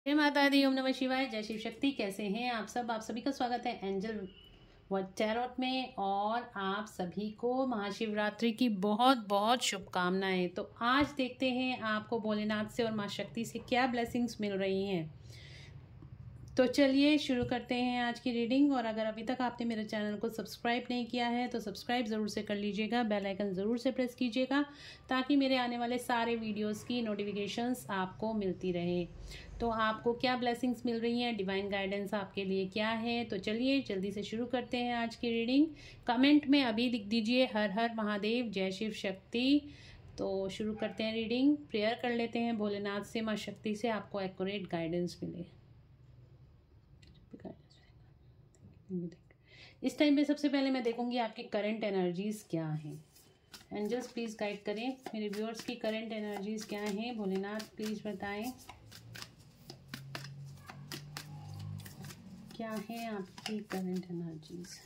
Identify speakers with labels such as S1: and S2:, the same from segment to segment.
S1: जय माता दी, ओम नमः शिवाय, जय शिव शक्ति। कैसे हैं आप सब? आप सभी का स्वागत है एंजल टैरोट में और आप सभी को महाशिवरात्रि की बहुत बहुत शुभकामनाएं। तो आज देखते हैं आपको भोलेनाथ से और माँ शक्ति से क्या ब्लेसिंग्स मिल रही हैं। तो चलिए शुरू करते हैं आज की रीडिंग। और अगर अभी तक आपने मेरे चैनल को सब्सक्राइब नहीं किया है तो सब्सक्राइब ज़रूर से कर लीजिएगा, बेल आइकन ज़रूर से प्रेस कीजिएगा ताकि मेरे आने वाले सारे वीडियोस की नोटिफिकेशंस आपको मिलती रहे। तो आपको क्या ब्लेसिंग्स मिल रही हैं, डिवाइन गाइडेंस आपके लिए क्या है। तो चलिए जल्दी से शुरू करते हैं आज की रीडिंग। कमेंट में अभी लिख दीजिए हर हर महादेव, जय शिव शक्ति। तो शुरू करते हैं रीडिंग। प्रेयर कर लेते हैं भोलेनाथ से, माँ शक्ति से आपको एक्यूरेट गाइडेंस मिले। इस टाइम पे सबसे पहले मैं देखूंगी आपकी करंट एनर्जीज क्या हैं। एंजल्स प्लीज गाइड करें मेरे व्यूअर्स की करंट एनर्जीज क्या हैं। भोलेनाथ प्लीज बताएं क्या है आपकी करंट एनर्जीज।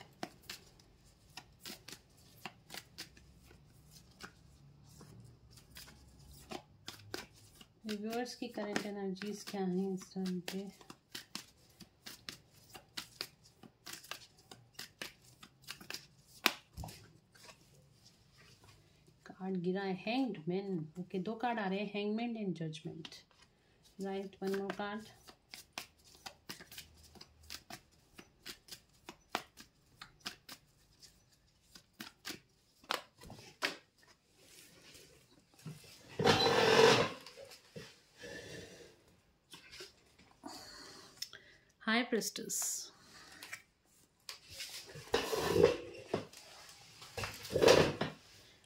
S1: व्यूअर्स की करंट एनर्जीज क्या हैं इस टाइम पे। कार्ड गिरा है हैंग्ड मैन। ओके, दो कार्ड आ रहे हैं, hangman and judgement. Right, one more card. High priestess.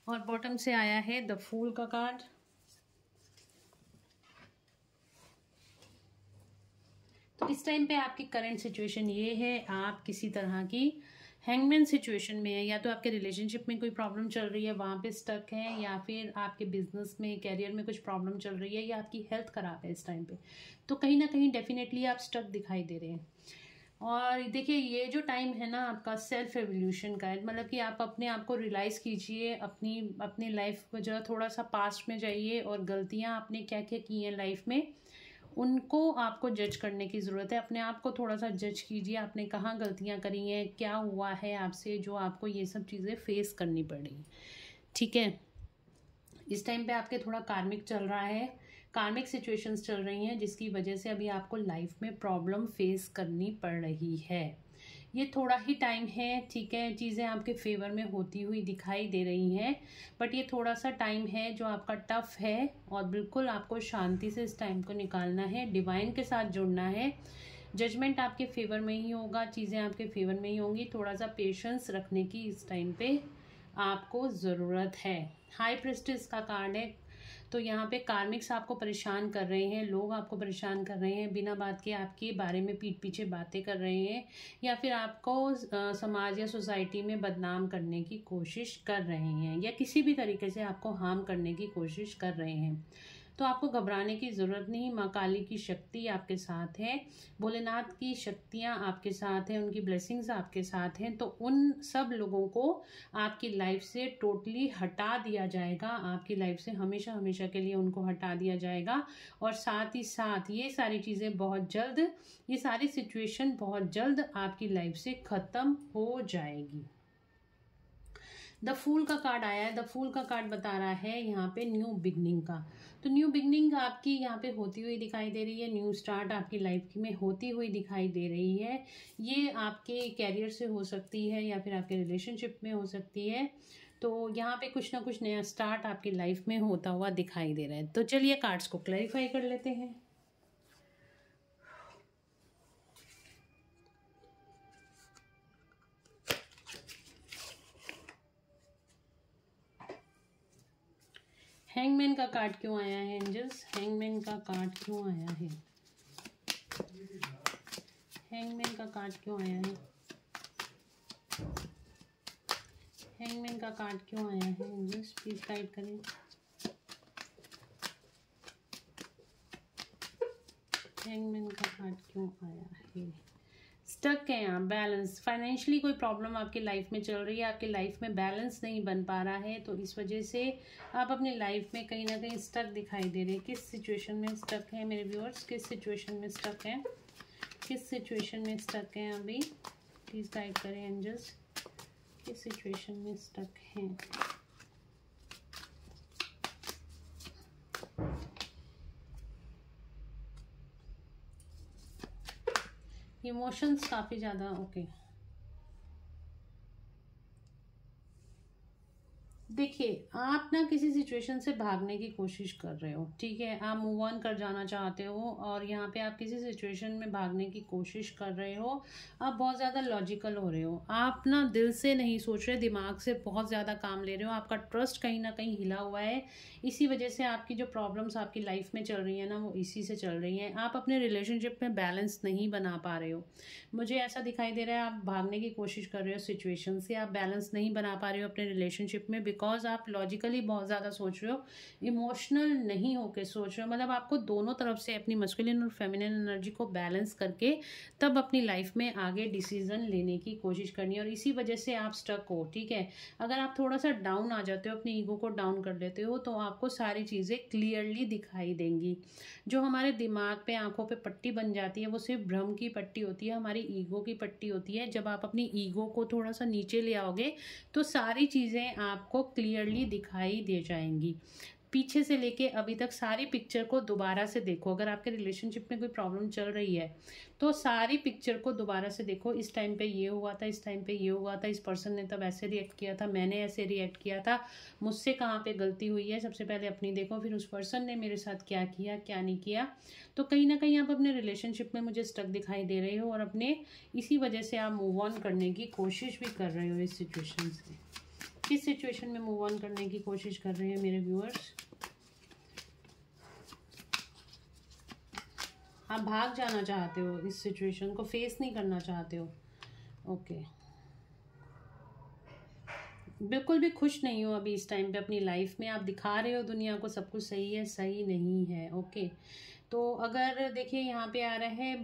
S1: और बॉटम से आया है द फूल का कार्ड। तो इस टाइम पे आपकी करंट सिचुएशन ये है, आप किसी तरह की हैंगमैन सिचुएशन में है। या तो आपके रिलेशनशिप में कोई प्रॉब्लम चल रही है, वहाँ पे स्टक है, या फिर आपके बिजनेस में, कैरियर में कुछ प्रॉब्लम चल रही है, या आपकी हेल्थ खराब है इस टाइम पे। तो कहीं ना कहीं डेफिनेटली आप स्टक दिखाई दे रहे हैं। और देखिए, ये जो टाइम है ना आपका सेल्फ एवोल्यूशन का है। मतलब कि आप अपने आप को रियलाइज़ कीजिए, अपनी लाइफ को जो थोड़ा सा पास्ट में जाइए और गलतियाँ आपने क्या क्या की हैं लाइफ में उनको आपको जज करने की ज़रूरत है। अपने आप को थोड़ा सा जज कीजिए, आपने कहाँ गलतियाँ करी हैं, क्या हुआ है आपसे जो आपको ये सब चीज़ें फेस करनी पड़ी। ठीक है, इस टाइम पे आपके थोड़ा कार्मिक चल रहा है, कार्मिक सिचुएशंस चल रही हैं जिसकी वजह से अभी आपको लाइफ में प्रॉब्लम फेस करनी पड़ रही है। ये थोड़ा ही टाइम है, ठीक है, चीज़ें आपके फेवर में होती हुई दिखाई दे रही हैं, बट ये थोड़ा सा टाइम है जो आपका टफ है। और बिल्कुल आपको शांति से इस टाइम को निकालना है, डिवाइन के साथ जुड़ना है। जजमेंट आपके फेवर में ही होगा, चीज़ें आपके फेवर में ही होंगी। थोड़ा सा पेशेंस रखने की इस टाइम पे आपको ज़रूरत है। हाई प्रेस्टिस का कार्ड है। तो यहाँ पे कार्मिक्स आपको परेशान कर रहे हैं, लोग आपको परेशान कर रहे हैं, बिना बात के आपके बारे में पीठ पीछे बातें कर रहे हैं, या फिर आपको समाज या सोसाइटी में बदनाम करने की कोशिश कर रहे हैं, या किसी भी तरीके से आपको हार्म करने की कोशिश कर रहे हैं। तो आपको घबराने की ज़रूरत नहीं। माँ काली की शक्ति आपके साथ है, भोलेनाथ की शक्तियाँ आपके साथ हैं, उनकी ब्लेसिंग्स आपके साथ हैं। तो उन सब लोगों को आपकी लाइफ से टोटली हटा दिया जाएगा, आपकी लाइफ से हमेशा हमेशा के लिए उनको हटा दिया जाएगा। और साथ ही साथ ये सारी चीज़ें बहुत जल्द, ये सारी सिचुएशन बहुत जल्द आपकी लाइफ से ख़त्म हो जाएगी। द फूल का कार्ड आया है। द फूल का कार्ड बता रहा है यहाँ पे न्यू बिगनिंग का। तो न्यू बिगनिंग आपकी यहाँ पे होती हुई दिखाई दे रही है, न्यू स्टार्ट आपकी लाइफ में होती हुई दिखाई दे रही है। ये आपके कैरियर से हो सकती है या फिर आपके रिलेशनशिप में हो सकती है। तो यहाँ पे कुछ ना कुछ नया स्टार्ट आपकी लाइफ में होता हुआ दिखाई दे रहा है। तो चलिए कार्ड्स को क्लैरिफाई कर लेते हैं। हैंगमैन का कार्ड क्यों आया है एंजल्स? हैंगमैन का कार्ड क्यों आया है? हैंगमैन का कार्ड क्यों आया है? हैंगमैन का कार्ड क्यों आया है एंजल्स? प्लीज गाइड करें। हैंगमैन का कार्ड क्यों आया है? स्टक हैं आप, बैलेंस, फाइनेंशियली कोई प्रॉब्लम आपकी लाइफ में चल रही है, आपकी लाइफ में बैलेंस नहीं बन पा रहा है, तो इस वजह से आप अपनी लाइफ में कहीं ना कहीं स्टक दिखाई दे रहे हैं। किस सिचुएशन में स्टक है मेरे व्यूअर्स, किस सिचुएशन में स्टक है, किस सिचुएशन में स्टक है अभी, प्लीज गाइड करें एंजल्स, किस सिचुएशन में स्टक हैं। इमोशंस काफ़ी ज़्यादा ओके। देखिए, आप ना किसी सिचुएशन से भागने की कोशिश कर रहे हो, ठीक है, आप मूव ऑन कर जाना चाहते हो, और यहाँ पे आप किसी सिचुएशन में भागने की कोशिश कर रहे हो। आप बहुत ज़्यादा लॉजिकल हो रहे हो, आप ना दिल से नहीं सोच रहे, दिमाग से बहुत ज़्यादा काम ले रहे हो, आपका ट्रस्ट कहीं ना कहीं हिला हुआ है। इसी वजह से आपकी जो प्रॉब्लम्स आपकी लाइफ में चल रही है ना, वो इसी से चल रही हैं। आप अपने रिलेशनशिप में बैलेंस नहीं बना पा रहे हो, मुझे ऐसा दिखाई दे रहा है। आप भागने की कोशिश कर रहे हो सिचुएशन से, आप बैलेंस नहीं बना पा रहे हो अपने रिलेशनशिप में, बिकॉज आप लॉजिकली बहुत ज़्यादा सोच रहे हो, इमोशनल नहीं होके सोच रहे हो। मतलब आपको दोनों तरफ से अपनी मस्कुलिन और फेमिनिन एनर्जी को बैलेंस करके तब अपनी लाइफ में आगे डिसीजन लेने की कोशिश करनी है, और इसी वजह से आप स्टक हो, ठीक है। अगर आप थोड़ा सा डाउन आ जाते हो, अपनी ईगो को डाउन कर लेते हो, तो आपको सारी चीज़ें क्लियरली दिखाई देंगी। जो हमारे दिमाग पे, आंखों पे पट्टी बन जाती है, वो सिर्फ भ्रम की पट्टी होती है, हमारी ईगो की पट्टी होती है। जब आप अपनी ईगो को थोड़ा सा नीचे ले आओगे, तो सारी चीज़ें आपको क्लियरली दिखाई दे जाएंगी। पीछे से लेके अभी तक सारी पिक्चर को दोबारा से देखो। अगर आपके रिलेशनशिप में कोई प्रॉब्लम चल रही है, तो सारी पिक्चर को दोबारा से देखो। इस टाइम पे ये हुआ था, इस टाइम पे ये हुआ था, इस पर्सन ने तब ऐसे रिएक्ट किया था, मैंने ऐसे रिएक्ट किया था, मुझसे कहाँ पे गलती हुई है, सबसे पहले अपनी देखो, फिर उस पर्सन ने मेरे साथ क्या किया, क्या नहीं किया। तो कहीं ना कहीं आप अपने रिलेशनशिप में मुझे स्टक दिखाई दे रहे हो, और अपने इसी वजह से आप मूव ऑन करने की कोशिश भी कर रहे हो इस सिचुएशन से। किस सिचुएशन में मूव ऑन करने की कोशिश कर रहे हैं मेरे व्यूअर्स? आप भाग जाना चाहते हो, इस सिचुएशन को फेस नहीं करना चाहते हो, ओके। बिल्कुल भी खुश नहीं हो अभी इस टाइम पे अपनी लाइफ में। आप दिखा रहे हो दुनिया को सब कुछ सही है, सही नहीं है, ओके। तो अगर देखिए यहाँ पे आ रहा है,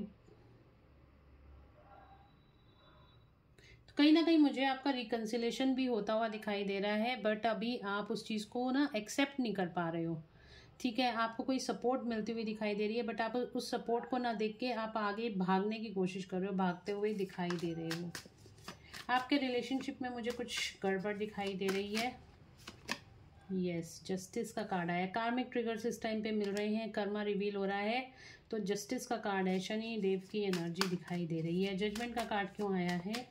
S1: तो कहीं ना कहीं मुझे आपका रिकंसिलेशन भी होता हुआ दिखाई दे रहा है, बट अभी आप उस चीज़ को ना एक्सेप्ट नहीं कर पा रहे हो, ठीक है। आपको कोई सपोर्ट मिलती हुई दिखाई दे रही है, बट आप उस सपोर्ट को ना देख के आप आगे भागने की कोशिश कर रहे हो, भागते हुए दिखाई दे रहे हो। आपके रिलेशनशिप में मुझे कुछ गड़बड़ दिखाई दे रही है। यस, जस्टिस का कार्ड आया। कार्मिक ट्रिगर्स इस टाइम पे मिल रहे हैं, कर्मा रिवील हो रहा है, तो जस्टिस का कार्ड है। शनि देव की एनर्जी दिखाई दे रही है। जजमेंट का कार्ड क्यों आया है?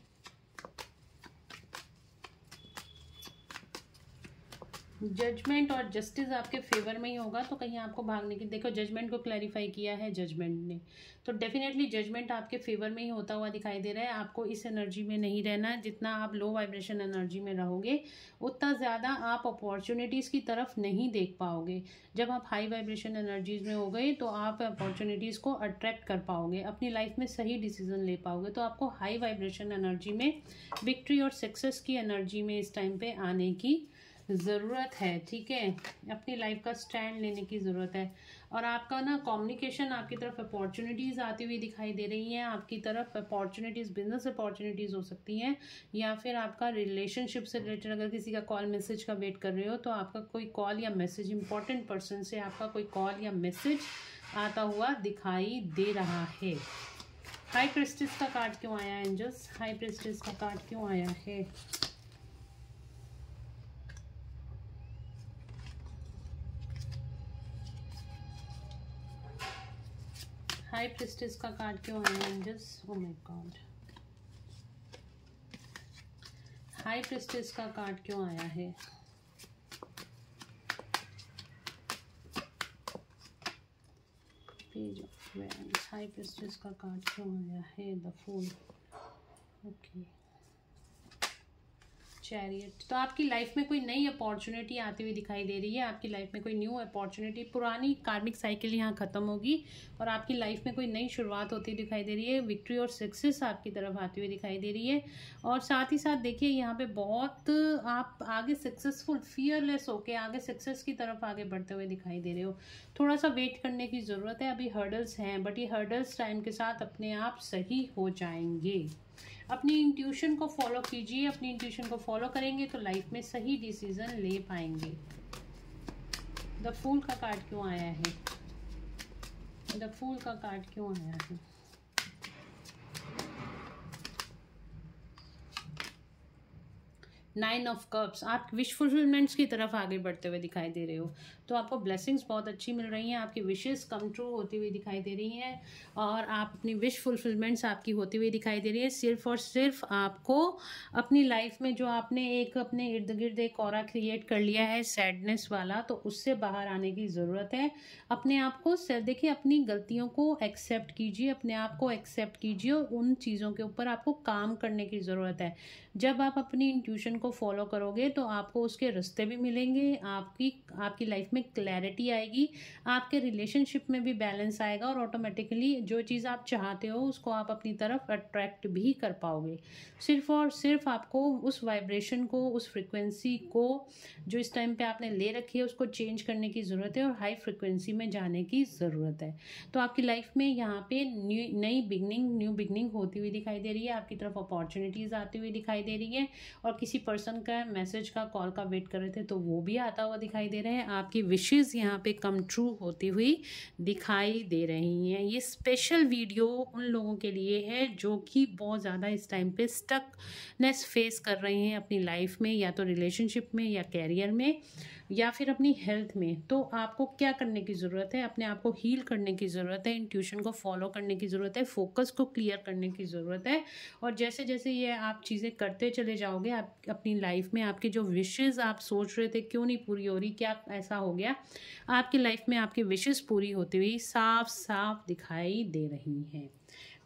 S1: जजमेंट और जस्टिस आपके फेवर में ही होगा, तो कहीं आपको भागने की, देखो जजमेंट को क्लैरिफाई किया है जजमेंट ने, तो डेफिनेटली जजमेंट आपके फेवर में ही होता हुआ दिखाई दे रहा है। आपको इस एनर्जी में नहीं रहना है। जितना आप लो वाइब्रेशन एनर्जी में रहोगे, उतना ज़्यादा आप अपॉर्चुनिटीज़ की तरफ नहीं देख पाओगे। जब आप हाई वाइब्रेशन एनर्जीज में हो गए, तो आप अपॉर्चुनिटीज़ को अट्रैक्ट कर पाओगे, अपनी लाइफ में सही डिसीजन ले पाओगे। तो आपको हाई वाइब्रेशन एनर्जी में विक्ट्री और सक्सेस की एनर्जी में इस टाइम पे आने की ज़रूरत है, ठीक है। अपनी लाइफ का स्टैंड लेने की ज़रूरत है। और आपका ना कम्युनिकेशन, आपकी तरफ अपॉर्चुनिटीज़ आती हुई दिखाई दे रही हैं, आपकी तरफ अपॉर्चुनिटीज़, बिजनेस अपॉर्चुनिटीज़ हो सकती हैं, या फिर आपका रिलेशनशिप से रिलेटेड अगर किसी का कॉल मैसेज का वेट कर रहे हो, तो आपका कोई कॉल या मैसेज, इंपॉर्टेंट पर्सन से आपका कोई कॉल या मैसेज आता हुआ दिखाई दे रहा है। हाई प्रेस्टिस का कार्ड क्यों आया एंजल्स? हाई प्रेस्टिस का कार्ड क्यों आया है? हाई प्रेस्टिस का कार्ड क्यों आया angels? Oh my God, high priestess का कार्ड क्यों आया है? Page of wands, high priestess का कार्ड क्यों आया है? The fool, okay. चैरियट, तो आपकी लाइफ में कोई नई अपॉर्चुनिटी आती हुई दिखाई दे रही है। आपकी लाइफ में कोई न्यू अपॉर्चुनिटी, पुरानी कार्मिक साइकिल यहाँ खत्म होगी और आपकी लाइफ में कोई नई शुरुआत होती दिखाई दे रही है। विक्ट्री और सक्सेस आपकी तरफ आती हुई दिखाई दे रही है। और साथ ही साथ देखिए यहाँ पे बहुत आप आगे सक्सेसफुल, फियरलेस होके आगे सक्सेस की तरफ आगे बढ़ते हुए दिखाई दे रहे हो। थोड़ा सा वेट करने की ज़रूरत है, अभी हर्डल्स हैं, बट ये हर्डल्स टाइम के साथ अपने आप सही हो जाएंगे। अपनी इंट्यूशन को फॉलो कीजिए, अपनी इंट्यूशन को फॉलो करेंगे तो लाइफ में सही डिसीजन ले पाएंगे। द फूल का कार्ड क्यों आया है? द फूल का कार्ड क्यों आया है? नाइन ऑफ कप्स, आप विश फुलफिलमेंट्स की तरफ आगे बढ़ते हुए दिखाई दे रहे हो। तो आपको ब्लेसिंग्स बहुत अच्छी मिल रही हैं, आपकी विशेस कम ट्रू होती हुई दिखाई दे रही हैं और आप अपनी विश फुलफिलमेंट्स आपकी होती हुई दिखाई दे रही है। सिर्फ और सिर्फ आपको अपनी लाइफ में जो आपने एक अपने इर्द गिर्द एक ऑरा क्रिएट कर लिया है सैडनेस वाला, तो उससे बाहर आने की ज़रूरत है। अपने आप को देखिए, अपनी गलतियों को एक्सेप्ट कीजिए, अपने आप को एक्सेप्ट कीजिए और उन चीज़ों के ऊपर आपको काम करने की ज़रूरत है। जब आप अपनी इंट्यूशन को फॉलो करोगे तो आपको उसके रास्ते भी मिलेंगे, आपकी लाइफ में क्लैरिटी आएगी, आपके रिलेशनशिप में भी बैलेंस आएगा और ऑटोमेटिकली जो चीज़ आप चाहते हो उसको आप अपनी तरफ अट्रैक्ट भी कर पाओगे। सिर्फ और सिर्फ आपको उस वाइब्रेशन को, उस फ्रिक्वेंसी को जो इस टाइम पे आपने ले रखी है उसको चेंज करने की ज़रूरत है और हाई फ्रिक्वेंसी में जाने की ज़रूरत है। तो आपकी लाइफ में यहाँ पे न्यू बिगनिंग होती हुई दिखाई दे रही है, आपकी तरफ अपॉर्चुनिटीज़ आती हुई दिखाई दे रही है और किसी पर्सन का मैसेज का, कॉल का वेट कर रहे थे तो वो भी आता हुआ दिखाई दे रहे हैं। आपकी विशेज़ यहाँ पे कम ट्रू होती हुई दिखाई दे रही हैं। ये स्पेशल वीडियो उन लोगों के लिए है जो कि बहुत ज़्यादा इस टाइम पे स्टकनेस फेस कर रहे हैं अपनी लाइफ में, या तो रिलेशनशिप में या कैरियर में या फिर अपनी हेल्थ में। तो आपको क्या करने की ज़रूरत है? अपने आप को हील करने की ज़रूरत है, इंट्यूशन को फॉलो करने की ज़रूरत है, फोकस को क्लियर करने की ज़रूरत है। और जैसे जैसे ये आप चीज़ें करते चले जाओगे, आप अपनी लाइफ में आपकी जो विशेज़ आप सोच रहे थे क्यों नहीं पूरी हो रही, क्या ऐसा हो गया, आपकी लाइफ में आपकी विशेज़ पूरी होती हुई साफ साफ दिखाई दे रही हैं।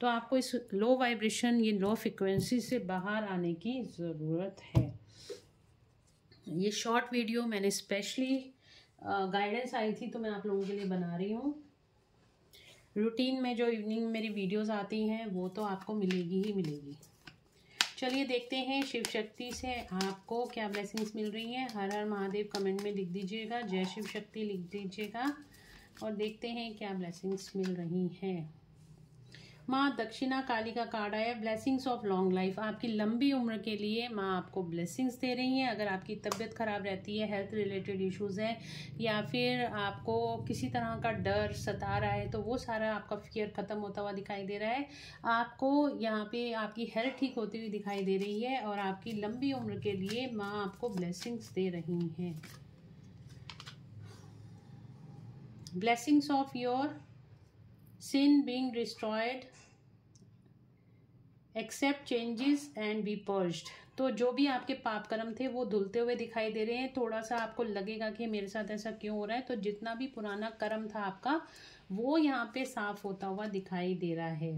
S1: तो आपको इस लो वाइब्रेशन, ये लो फ्रिक्वेंसी से बाहर आने की ज़रूरत है। ये शॉर्ट वीडियो मैंने स्पेशली गाइडेंस आई थी तो मैं आप लोगों के लिए बना रही हूँ। रूटीन में जो इवनिंग मेरी वीडियोस आती हैं वो तो आपको मिलेगी ही मिलेगी। चलिए देखते हैं शिव शक्ति से आपको क्या ब्लेसिंग्स मिल रही हैं। हर हर महादेव कमेंट में लिख दीजिएगा, जय शिव शक्ति लिख दीजिएगा और देखते हैं क्या ब्लेसिंग्स मिल रही हैं। माँ दक्षिणा काली का कार्ड आया, ब्लेसिंग्स ऑफ लॉन्ग लाइफ। आपकी लंबी उम्र के लिए माँ आपको ब्लेसिंग्स दे रही हैं। अगर आपकी तबीयत खराब रहती है, हेल्थ रिलेटेड इश्यूज़ हैं या फिर आपको किसी तरह का डर सता रहा है तो वो सारा आपका फियर ख़त्म होता हुआ दिखाई दे रहा है। आपको यहाँ पे आपकी हेल्थ ठीक होती हुई दिखाई दे रही है और आपकी लंबी उम्र के लिए माँ आपको ब्लेसिंग्स दे रही हैं। Blessings of your sin being destroyed, accept changes and be purged। तो जो भी आपके पाप कर्म थे वो धुलते हुए दिखाई दे रहे हैं। थोड़ा सा आपको लगेगा कि मेरे साथ ऐसा क्यों हो रहा है, तो जितना भी पुराना कर्म था आपका वो यहाँ पे साफ होता हुआ दिखाई दे रहा है।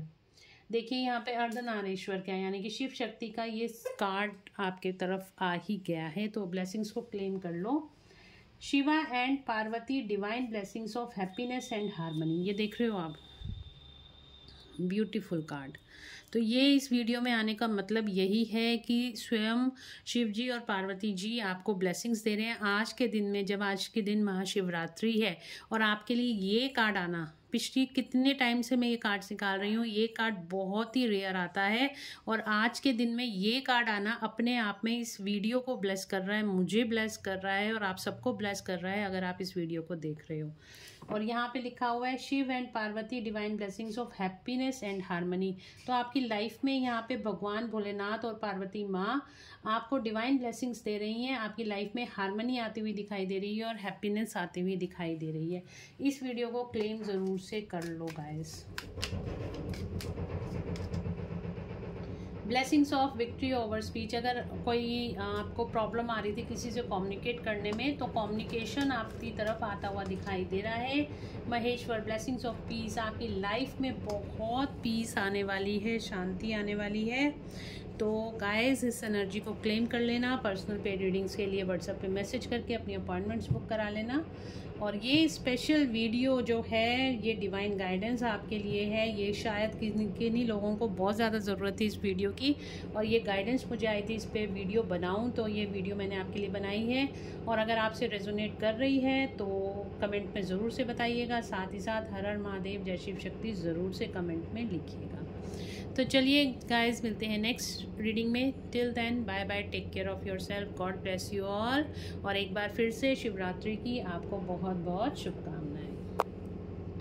S1: देखिए यहाँ पे अर्धनारीश्वर क्या, यानी कि शिव शक्ति का ये कार्ड आपके तरफ आ ही गया है। तो ब्लेसिंग्स को क्लेम कर लो। Shiva and Parvati, divine blessings of happiness and harmony. ये देख रहे हो आप, ब्यूटीफुल कार्ड। तो ये इस वीडियो में आने का मतलब यही है कि स्वयं शिव जी और पार्वती जी आपको ब्लेसिंग्स दे रहे हैं आज के दिन में, जब आज के दिन महाशिवरात्रि है और आपके लिए ये कार्ड आना, पिछली कितने टाइम से मैं ये कार्ड निकाल रही हूँ, ये कार्ड बहुत ही रेयर आता है और आज के दिन में ये कार्ड आना अपने आप में इस वीडियो को ब्लेस कर रहा है, मुझे ब्लेस कर रहा है और आप सबको ब्लेस कर रहा है अगर आप इस वीडियो को देख रहे हो। और यहाँ पे लिखा हुआ है Shiv and Parvati, divine blessings of happiness and harmony. तो आपकी लाइफ में यहाँ पे भगवान भोलेनाथ और पार्वती माँ आपको डिवाइन ब्लेसिंग्स दे रही हैं। आपकी लाइफ में हार्मनी आती हुई दिखाई दे रही है और हैप्पीनेस आती हुई दिखाई दे रही है। इस वीडियो को क्लेम ज़रूर से कर लो guys. Blessings of victory over speech. अगर कोई आपको प्रॉब्लम आ रही थी किसी से कम्युनिकेट करने में, तो कम्युनिकेशन आपकी तरफ आता हुआ दिखाई दे रहा है। महेश्वर, ब्लेसिंग्स ऑफ पीस, आपकी लाइफ में बहुत पीस आने वाली है, शांति आने वाली है। तो गाइस इस एनर्जी को क्लेम कर लेना। पर्सनल पेड रीडिंग्स के लिए व्हाट्सएप पे मैसेज करके अपनी अपॉइंटमेंट्स बुक करा लेना। और ये स्पेशल वीडियो जो है ये डिवाइन गाइडेंस आपके लिए है। ये शायद किन्हीं लोगों को बहुत ज़्यादा ज़रूरत थी इस वीडियो की, और ये गाइडेंस मुझे आई थी इस पर वीडियो बनाऊं, तो ये वीडियो मैंने आपके लिए बनाई है। और अगर आपसे रेजोनेट कर रही है तो कमेंट में ज़रूर से बताइएगा। साथ ही साथ हर हर महादेव, जय शिव शक्ति ज़रूर से कमेंट में लिखिएगा। तो चलिए गाइस, मिलते हैं नेक्स्ट रीडिंग में। Till then bye bye, take care of your self, God bless you all. और एक बार फिर से शिवरात्रि की आपको बहुत बहुत शुभकामनाएं।